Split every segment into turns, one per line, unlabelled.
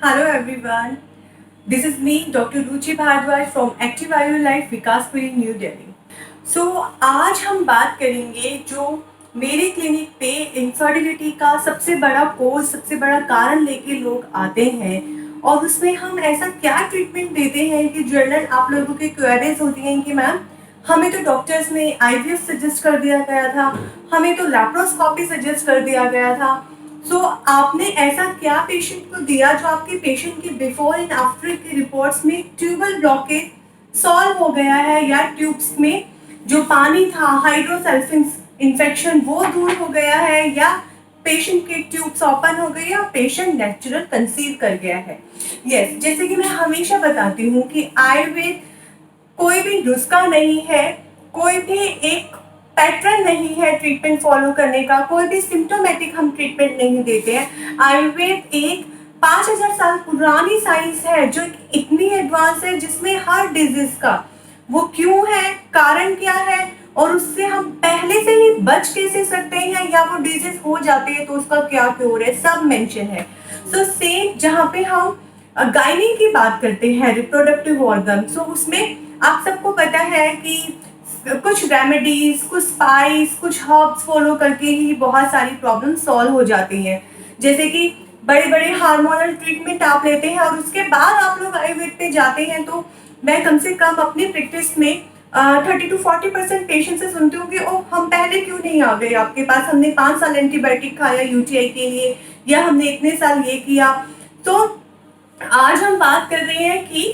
Hello everyone. This is me, Dr. Ruchi Bhardwaj from Active IU Life, Vikaspuri, new Delhi. आज हम बात करेंगे जो मेरे क्लिनिक पे इनफर्टिलिटी का सबसे बड़ा कोज, सबसे बड़ा कारण लेके लोग आते हैं और उसमें हम ऐसा क्या ट्रीटमेंट देते हैं कि जनरल आप लोगों की क्वेरीज होती हैं कि मैम हमें तो डॉक्टर्स ने आईवीएफ सजेस्ट कर दिया गया था, हमें तो लैप्रोस्कोपी सजेस्ट कर दिया गया था। आपने ऐसा क्या पेशेंट को दिया जो आपके पेशेंट की बिफोर एंड आफ्टर की रिपोर्ट्स में ट्यूबल ब्लॉकेज सॉल्व हो गया है, या ट्यूब्स में जो पानी था हाइड्रोसल्फिन इन्फेक्शन वो दूर हो गया है, या पेशेंट के ट्यूब्स ओपन हो गई, या पेशेंट नेचुरल कंसीव कर गया है। यस, जैसे कि मैं हमेशा बताती हूँ कि आयुर्वेद कोई भी नुस्खा नहीं है, कोई भी एक पैटर्न नहीं है ट्रीटमेंट फॉलो करने का, कोई भी सिम्टोमेटिक हम ट्रीटमेंट नहीं देते हैं। आयुर्वेद एक 5000 साल पुरानी साइंस है जो इतनी एडवांस है, जिसमें हर डिजीज का वो क्यों है, कारण क्या है और उससे हम पहले से ही बच कैसे सकते हैं, या वो डिजीज हो जाती है तो उसका क्या क्योर है, सब मेंशन है। सेम जहाँ पे हम गायनी की बात करते हैं, रिप्रोडक्टिव ऑर्गन, उसमें आप सबको पता है कि कुछ रेमेडीज, कुछ स्पाइस, कुछ हर्ब्स फॉलो करके ही बहुत सारी प्रॉब्लम सॉल्व हो जाती हैं। जैसे कि बड़े बड़े हार्मोनल ट्रीटमेंट आप लेते हैं और उसके बाद आप लोग आयुर्वेद पे जाते हैं, तो मैं कम से कम अपनी प्रैक्टिस में 30 to 40% पेशेंट से सुनती हूँ कि ओ हम पहले क्यों नहीं आ गए आपके पास, हमने 5 साल एंटीबायोटिक खाया यूटीआई के लिए, या हमने इतने साल ये किया। तो आज हम बात कर रहे हैं कि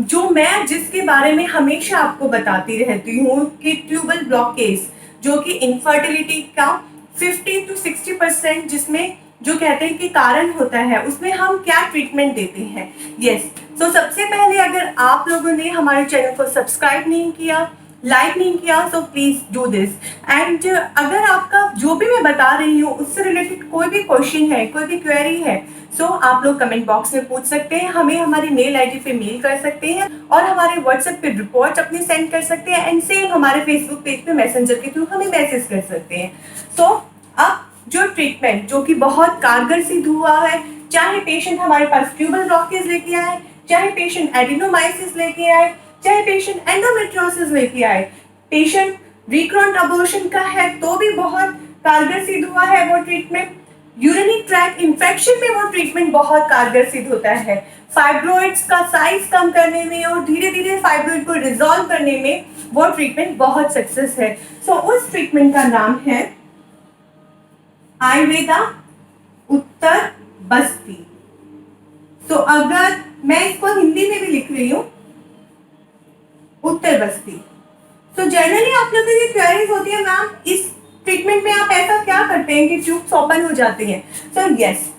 जो मैं जिसके बारे में हमेशा आपको बताती रहती हूँ कि ट्यूबल ब्लॉकेज, जो कि इनफर्टिलिटी का 50 to 60% जिसमें जो कहते हैं कि कारण होता है, उसमें हम क्या ट्रीटमेंट देते हैं। यस, सबसे पहले अगर आप लोगों ने हमारे चैनल को सब्सक्राइब नहीं किया, लाइक नहीं किया, तो प्लीज डू दिस। एंड अगर आपका जो भी मैं बता रही हूँ उससे रिलेटेड कोई भी क्वेश्चन है, कोई भी क्वेरी है, आप लोग कमेंट बॉक्स में पूछ सकते हैं, हमें हमारी मेल आईडी पे मेल कर सकते हैं और हमारे व्हाट्सएप पे रिपोर्ट अपनी सेंड कर सकते हैं, एंड सेम हमारे फेसबुक पेज पे मैसेंजर के थ्रू हमें मैसेज कर सकते हैं। अब जो ट्रीटमेंट जो कि बहुत कारगर सिद्ध हुआ है, चाहे पेशेंट हमारे पास ट्यूबल ब्लॉकेज लेके आए, चाहे पेशेंट एडिनोमाइसिस लेके आए, चाहे पेशेंट एंडोमेट्रियोसिस लेके आए, पेशेंट रिकरेंट अबॉर्शन का है तो भी बहुत कारगर सिद्ध हुआ है वो ट्रीटमेंट, यूरिनरी ट्रैक्ट इन्फेक्शन में वो ट्रीटमेंट बहुत कारगर सिद्ध होता है, फाइब्रॉइड्स का साइज कम करने में और धीरे धीरे फाइब्रॉइड को रिजॉल्व करने में वो ट्रीटमेंट बहुत सक्सेस है। उस ट्रीटमेंट का नाम है आयुर्वेदा उत्तर बस्ती। अगर मैं इसको हिंदी में भी लिख रही हूँ, उत्तर बस्ती। जनरली आप लोगों की क्वेरीज होती है, मैम इस ट्रीटमेंट में आप ऐसा क्या करते हैं कि ट्यूब्स ओपन हो जाती हैं। यस,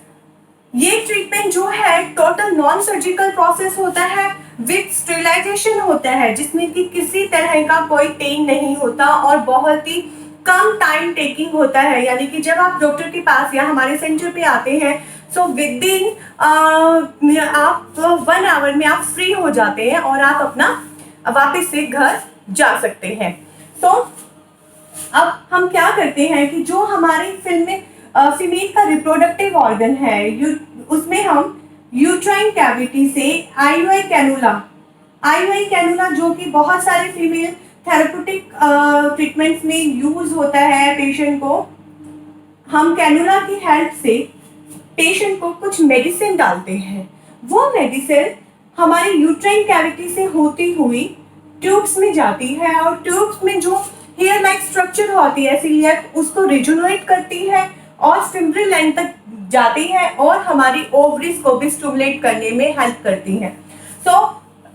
ये ट्रीटमेंट जो है टोटल नॉन सर्जिकल प्रोसेस होता है विद स्टेरिलाइजेशन होता है, जिसमें कि किसी तरह का कोई पेन नहीं होता और बहुत ही कम टाइम टेकिंग होता है। यानी कि जब आप डॉक्टर के पास या हमारे सेंटर पे आते हैं, विद इन आप 1 आवर में आप फ्री हो जाते हैं और आप अपना वापस से घर जा सकते हैं। अब हम क्या करते हैं कि जो हमारे फीमेल का रिप्रोडक्टिव ऑर्गन है, उसमें हम यूट्राइन कैविटी से आईयूआई कैनुला जो कि बहुत सारे फीमेल थेरेप्यूटिक ट्रीटमेंट्स में यूज होता है, पेशेंट को हम कैनुला की हेल्प से पेशेंट को कुछ मेडिसिन डालते हैं। वो मेडिसिन हमारी यूट्राइन कैविटी से होती हुई ट्यूब्स में जाती है और ट्यूब्स में जो हेयर लाइक स्ट्रक्चर होती है सीलिएक, उसको रिजुनेट करती है और फिम्ब्रिल लाइन तक जाती है और हमारी ओवरीज को भी स्टिमुलेट करने में हेल्प करती है।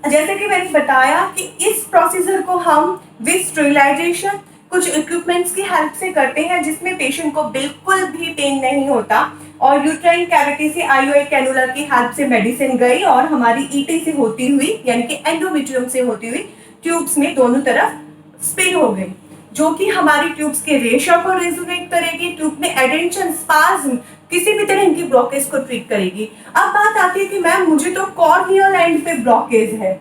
जैसे कि मैंने बताया कि इस प्रोसीजर को हम विद स्टेरिलाइजेशन कुछ इक्विपमेंट्स की हेल्प से करते हैं, जिसमें पेशेंट को बिल्कुल भी पेन नहीं होता और यूट्राइन कैविटी से आईयूआई कैनुला की हेल्प से मेडिसिन गई और हमारी ईटी से होती हुई यानी कि एंडोमेट्रियम से होती हुई ट्यूब्स में दोनों तरफ स्पिन हो गई, जो कि हमारी ट्यूब्स के रेशो को रेजोनेट करेगी, ट्यूब में एडेंशन, स्पाज्म, किसी भी तरह की ब्लॉकेज को ट्रीट करेगी। अब बात आती है कि मैम मुझे तो कॉर्नियल एंड पे ब्लॉकेज है,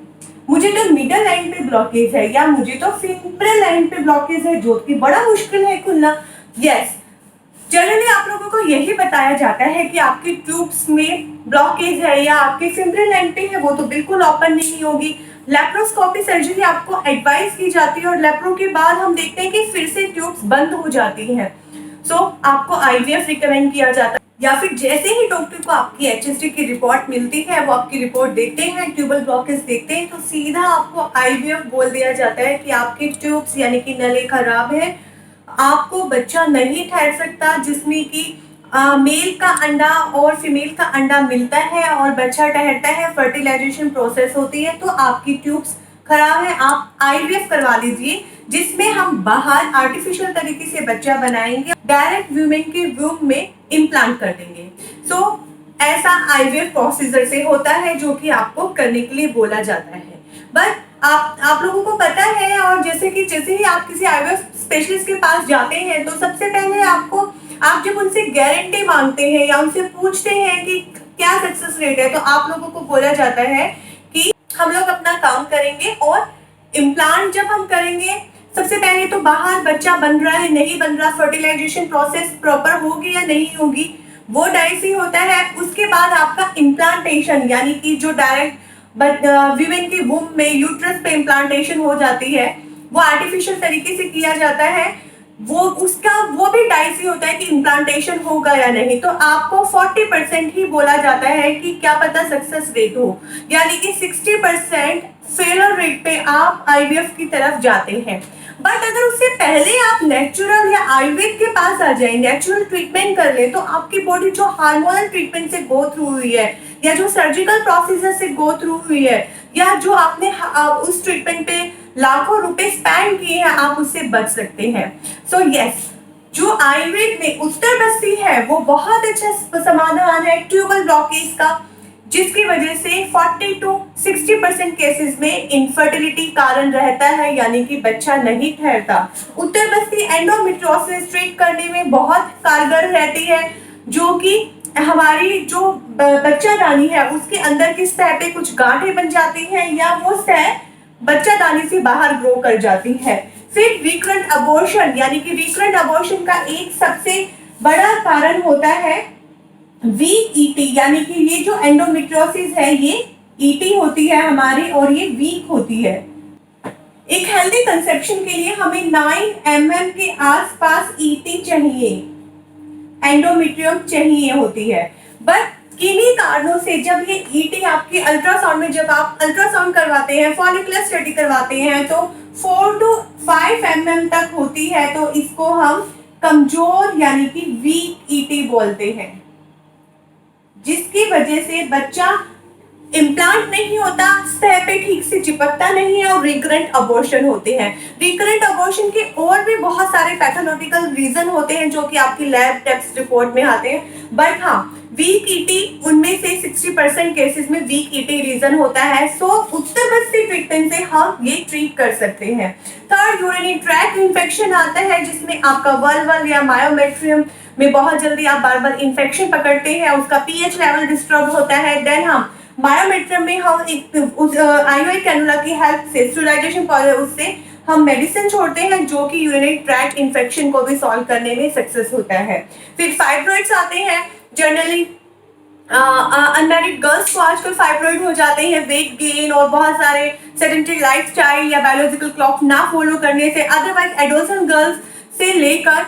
मुझे तो मिडल लाइन पे ब्लॉकेज है, या मुझे तो फिम्ब्रिल लाइन पे ब्लॉकेज है, जो कि बड़ा मुश्किल है खुलना। यस, जनरली आप लोगों को यही बताया जाता है कि आपकी ट्यूब्स में ब्लॉकेज है या आपके फिमरल एंड पे है, वो तो बिल्कुल ओपन नहीं होगी। लेप्रोस्कोपी सर्जरी आपको एडवाइस की जाती है और लेप्रो के बाद हम देखते हैं कि फिर से ट्यूब्स बंद हो जाती हैं। सो आपको आईवीएफ रिकमेंड किया जाता है, या फिर जैसे ही डॉक्टर को आपकी एचएसटी की रिपोर्ट मिलती है, वो आपकी रिपोर्ट देखते हैं, ट्यूबल ब्लॉकेज देखते हैं, तो सीधा आपको आईवीएफ बोल दिया जाता है कि आपकी ट्यूब्स यानी कि नली खराब है, आपको बच्चा नहीं ठहर सकता, जिसमें कि मेल का अंडा और फीमेल का अंडा मिलता है और बच्चा ठहरता है, फर्टिलाइजेशन प्रोसेस होती है, तो आपकी ट्यूब्स खराब है, आप आईवीएफ करवा लीजिए, जिसमें हम बाहर आर्टिफिशियल तरीके से बच्चा बनाएंगे, डायरेक्ट वुमेन के वूम में इम्प्लांट कर देंगे। सो ऐसा आईवीएफ प्रोसीजर से होता है जो कि आपको करने के लिए बोला जाता है। बट आप लोगों को पता है, और जैसे ही आप किसी आईवीएफ स्पेशलिस्ट के पास जाते हैं तो सबसे पहले आप जब उनसे गारंटी मांगते हैं या उनसे पूछते हैं कि क्या सक्सेस रेट है, तो आप लोगों को बोला जाता है कि हम लोग अपना काम करेंगे और इम्प्लांट जब हम करेंगे, सबसे पहले तो बाहर बच्चा बन रहा है नहीं बन रहा, फर्टिलाइजेशन प्रोसेस प्रॉपर होगी या नहीं होगी, वो डाइसी होता है। उसके बाद आपका इम्प्लांटेशन यानी कि जो डायरेक्ट वीमेन के वूम में यूट्रस पे इम्प्लांटेशन हो जाती है, वो आर्टिफिशियल तरीके से किया जाता है, वो भी डाइसी होता है कि इम्प्लांटेशन होगा या नहीं। तो आपको 40% ही बोला जाता है कि क्या पता सक्सेस रेट हो, यानी कि 60% फेलर रेट पे आप आईवीएफ की तरफ जाते हैं। बट अगर उससे पहले आप नेचुरल या आयुर्वेद के पास आ जाए, नेचुरल ट्रीटमेंट कर ले, तो आपकी बॉडी जो हार्मोनल ट्रीटमेंट से गो थ्रू हुई है या जो सर्जिकल प्रोसीजर से गो थ्रू हुई है या जो आपने उस ट्रीटमेंट पे लाखों रुपए स्पेंड किए हैं, आप उससे बच सकते हैं। सो यस, जो आयुर्वेद में उत्तर बस्ती है वो बहुत अच्छा समाधान है ट्यूबल ब्लॉकेज का, जिसकी वजह से 40 to 60% केसेस में इनफर्टिलिटी कारण रहता है, यानी कि बच्चा नहीं ठहरता। उत्तर बस्ती एंडोमेट्रियोसिस ट्रीट करने में बहुत कारगर रहती है, जो कि हमारी जो बच्चादानी है उसके अंदर की सतह पे कुछ गांठें बन जाती हैं या वो सतह बच्चादानी से बाहर ग्रो कर जाती है। फिर रिकरेंट अबॉर्शन, यानी कि रिकरेंट अबॉर्शन का एक सबसे बड़ा कारण होता है वीक ईटी, यानी कि ये जो एंडोमेट्रियोसिस है ये ईटी होती है हमारी और ये वीक होती है। एक हेल्दी कंसेप्शन के लिए हमें 9 mm के आसपास ईटी चाहिए, एंडोमेट्रियम चाहिए होती है। बट किन्हीं कारणों से जब ये ईटी आपकी अल्ट्रासाउंड में, जब आप अल्ट्रासाउंड करवाते हैं, फॉलिकुलर स्टडी करवाते हैं, तो 4 to 5 mm तक होती है, तो इसको हम कमजोर यानी कि वीक ईटी बोलते हैं, जिसकी वजह से बच्चा इम्प्लांट नहीं होता, सतह पे ठीक से चिपकता नहीं है और रिकरेंट अबॉर्शन होते हैं। रिकरेंट अबॉर्शन के और भी बहुत सारे पैथोलॉजिकल रीजन होते हैं जो कि आपकी लैब टेस्ट रिपोर्ट में आते हैं। बट हाँ, वीक ईटी उनमें से 60% केसेस में वीक ईटी रीजन होता है। सो उत्तर बस्ती ट्रीटमेंट से हम ये ट्रीट कर सकते हैं। थर्ड, यूरिनरी ट्रैक्ट इन्फेक्शन आता है, जिसमें आपका वल्वल या मायोमेट्रियम में बहुत जल्दी आप बार बार इन्फेक्शन पकड़ते हैं, उसका पीएच लेवल डिस्टर्ब होता है। देन हम मायोमेट्रियम में हम एक आईओआई कैनुला की हेल्प से स्टेरिलाइजेशन उससे हम मेडिसिन छोड़ते हैं, जो कि यूरिनरी ट्रैक्ट इन्फेक्शन को भी सॉल्व करने में सक्सेस होता है। फिर फाइब्रॉइड्स आते हैं, जनरली अनमैरिड गर्ल्स को आजकल फाइब्रॉइड हो जाते हैं, वेट गेन और बहुत सारे सेडेंटरी लाइफस्टाइल या बायोलॉजिकल क्लॉक ना फॉलो करने से, अदरवाइज एडोलसेंट गर्ल्स से लेकर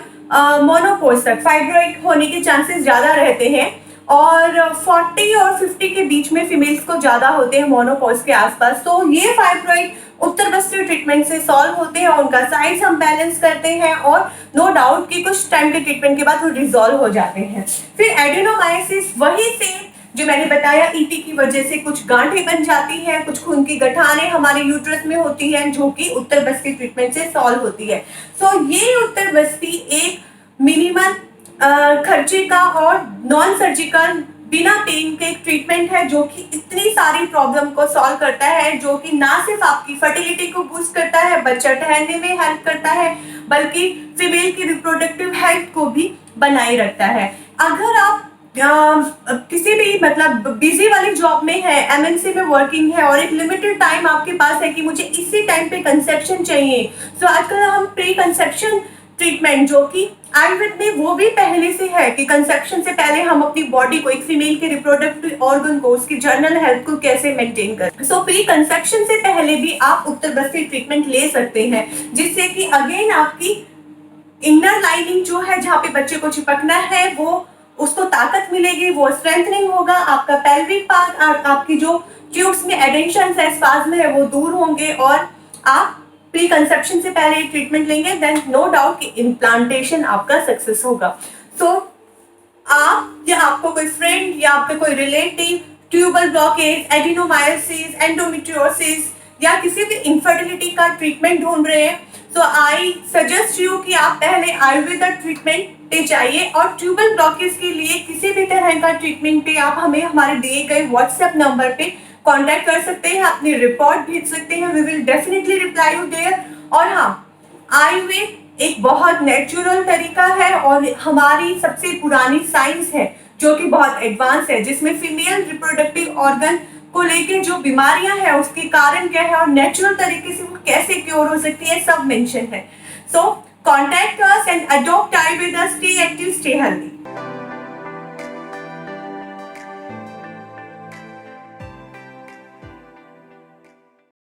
मोनोपोज तक फाइब्रॉइड होने के चांसेस ज्यादा रहते हैं, और 40 और 50 के बीच में फीमेल्स को ज्यादा होते हैं मोनोपोज के आसपास। तो ये फाइब्रॉइड उत्तर बस्ती ट्रीटमेंट से सॉल्व होते हैं, उनका साइज हम बैलेंस करते हैं और नो डाउट कि कुछ टाइम के ट्रीटमेंट के बाद वो रिजॉल्व हो जाते हैं। फिर एडेनोमाइसिस, वही सेम जो मैंने बताया, ईटी की वजह से कुछ गांठें बन जाती हैं, कुछ खून की गठाने हमारे यूट्रस में होती हैं, जो कि उत्तर बस्ती ट्रीटमेंट से सॉल्व होती है। सो ये उत्तर बस्ती एक मिनिमम खर्चे का और नॉन सर्जिकल बिना पेन के ट्रीटमेंट है, जो कि इतनी सारी प्रॉब्लम को सॉल्व करता है, जो कि ना सिर्फ आपकी फर्टिलिटी को बूस्ट करता है, बच्चा ठहरने में हेल्प करता है, बल्कि फीमेल की रिप्रोडक्टिव हेल्थ को भी बनाए रखता है। अगर आप किसी भी मतलब बिजी वाली जॉब में है, एमएनसी में वर्किंग है और एक लिमिटेड टाइम आपके पास है कि मुझे इसी टाइम पे कंसेप्शन चाहिए, तो आजकल हम प्री कंसेप्शन ट्रीटमेंट, जो कि आयुर्वेद में वो भी पहले से है कि कंसेप्शन से पहले हम अपनी बॉडी को, एक फीमेल के रिप्रोडक्टिव ऑर्गन को, उसकी जर्नल हेल्थ को कैसे मेंटेन करें। सो प्री कंसेप्शन से पहले भी आप उत्तरबस्ती ट्रीटमेंट ले सकते हैं, जिससे कि अगेन आपकी इनर लाइनिंग जो है, जहाँ पे बच्चे को चिपकना है, वो उसको ताकत मिलेगी, वो स्ट्रेंथनिंग होगा, आपका पेल्विक पार्ट और आपकी जो ट्यूब्स में एडेंशन है, स्पाज्म है, वो दूर होंगे और आप प्री कंसेप्शन से पहले ट्रीटमेंट लेंगे, देन नो डाउट कि इम्प्लांटेशन आपका सक्सेस होगा। सो आप या आपको कोई फ्रेंड या आपके कोई relative tubal blockage, adenomyosis, endometriosis या किसी भी इनफर्टिलिटी का ट्रीटमेंट ढूंढ रहे हैं, तो आई सजेस्ट यू कि आप पहले आयुर्वेदा ट्रीटमेंट पे जाइए, और ट्यूबल ब्लॉकेज के लिए किसी भी तरह का ट्रीटमेंट पे आप हमें हमारे दिए गए व्हाट्सएप नंबर पे कांटेक्ट कर सकते हैं, अपनी रिपोर्ट भेज सकते हैं, we will definitely reply you there. और हाँ, आयुर्वेद एक बहुत नेचुरल तरीका है और हमारी सबसे पुरानी साइंस है जो कि बहुत एडवांस है, जिसमें फीमेल रिप्रोडक्टिव ऑर्गन को लेके जो बीमारियां हैं उसके कारण क्या है और नेचुरल तरीके से वो कैसे क्योर हो सकती है, सब मेंशन है। So contact us and adopt Ayurveda, stay active, stay healthy.